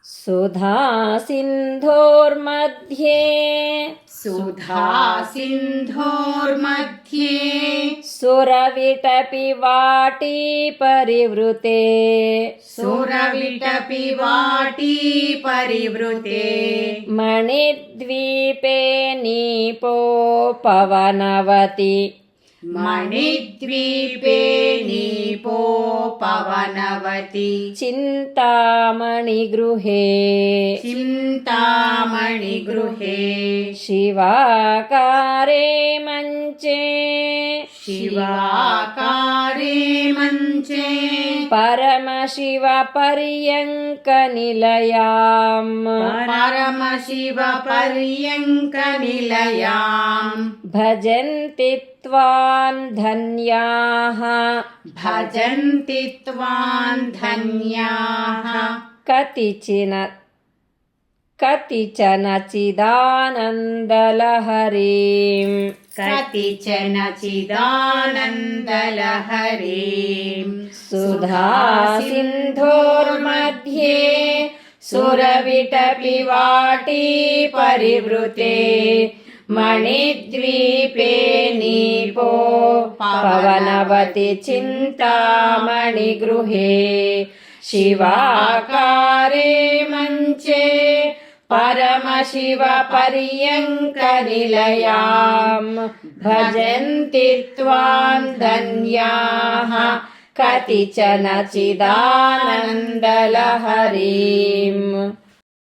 सुधा सिन्धोर्मध्ये सुधा सिन्धोर्मध्ये सुरविटपि वाटी परिवृते सुरविटपि वाटी परिवृते मणिद्वीपे नीपो पवनवति मणिद्वीपे नीपो पवनवति चिन्तामणिगृहे चिन्तामणिगृहे शिवाकारे मञ्चे शिवाकारे मञ्चे परमशिवपर्यङ्कनिलयाम् परमशिवपर्यङ्कनिलयाम् भजन्ति त्वां धन्याः भजन्ति त्वां धन्याः कतिचन चिदानन्दलहरीं कतिचन चिदानन्दलहरीं सुधा सिन्धोर्मध्ये सुरविटपि वाटी परिवृते मणिद्वीपे नीपो पवनवति चिन्तामणिगृहे शिवाकारे मञ्चे परमशिवपर्यङ्कनिलयाम् भजन्ति त्वां धन्याः कतिचन चिदानन्दलहरीम्।